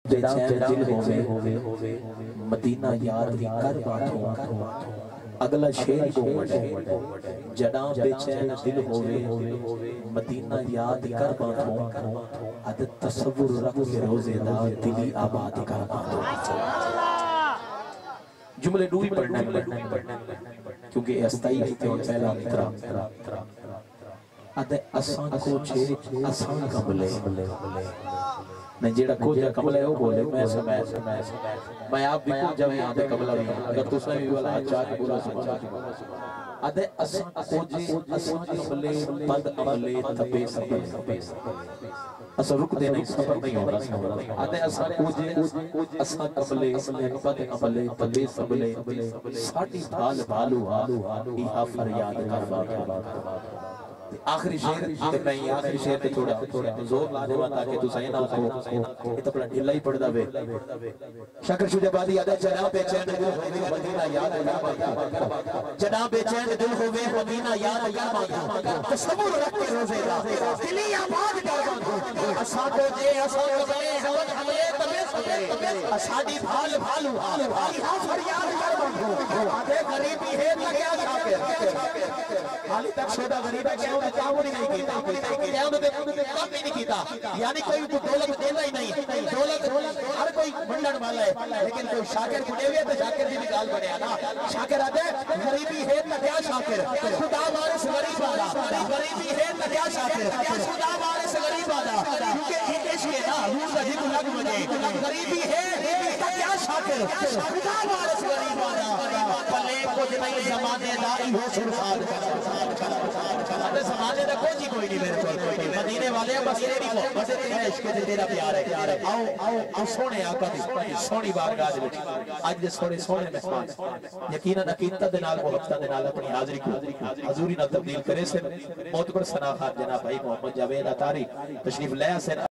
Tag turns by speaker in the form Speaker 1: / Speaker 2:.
Speaker 1: جڑا دل ہوے مدینہ یاد کر باتوں اگلا شیر کو وڈے جڑا بے چین دل ہوے مدینہ یاد کر باتوں اد تصور رکھ کے روزے دا دلی آباد کر باتوں جملے ڈوئی پڑھنا کیونکہ استائی ہوتے ہیں پہلا مطرح ادھے اسان کو چھے اسان کملے میں جیڑا کو جا کملے ہو بولے میں آپ بھی کون جاوے آدھے کملہ بھی اگر تو سنوی والا چاہ کے بولا سمجھا ادھے اسان کو جے اسان کملے بد عملے تبے سبلے اسا رک دے نہیں سفر نہیں ہونا ادھے اسان کو جے اسان کملے بد عملے تبے سبلے ساٹھی بھال بھالو ایہا فریاد کر آخری شیر میں یہ آخری شیر پہ تھوڑا زور لانے والا کہ تو سائنہ ہو یہ تو اپنا ڈھلا ہی پڑھ دا بے شکر شجہ بادی یادہ جناب بے چین دل ہوئے مدینہ یاد کر جناب بے چین دل ہوئے مدینہ یاد کر مانگا تصور رکھ کے روزے دا دلی آباد کر مانگا اساں کو جے اساں کبھے حمد حملے تبے سبے اساڑی بھال بھالو ایہا فریاد کر مانگا آدھے غریبی ہے لگیا شاکر حالی تک شدہ غریب ہے کیا انہیں کام نہیں کیتا کیا انہیں کام نہیں کیتا یعنی کوئی دولت دینا ہی نہیں دولت ہر کوئی منڈن والا ہے لیکن کوئی شاکر کھڑے ہوئے تو شاکر بھی نکال بڑے آنا شاکر آتے غریبی ہے نکیا شاکر خدا وارث غریب آدھا غریبی ہے نکیا شاکر خدا وارث غریب آدھا کیونکہ ایک عشق ہے نا حضور کا جب لگ مجھے غریبی ہے نکیا شاکر خدا وارث غریب آدھا پلے کچھ نہیں زمانے داری ہو سرخار آدھے زمانے دا کوئی نہیں میرے کوئی مدینے والے ہیں بس تیری کو بس تیری عشق ہے تیرا پیار ہے آؤ سونے آقا دی سونی بارگاہ دے آج دے سونے مہمان یقیناً عقیدتہ دنال محبتہ دنال اپنی حاضری کو حضوری نہ تبدیل کرے سے موت پر سناخات جناب بھائی محمد جاوید اتاری تشریف لیا سے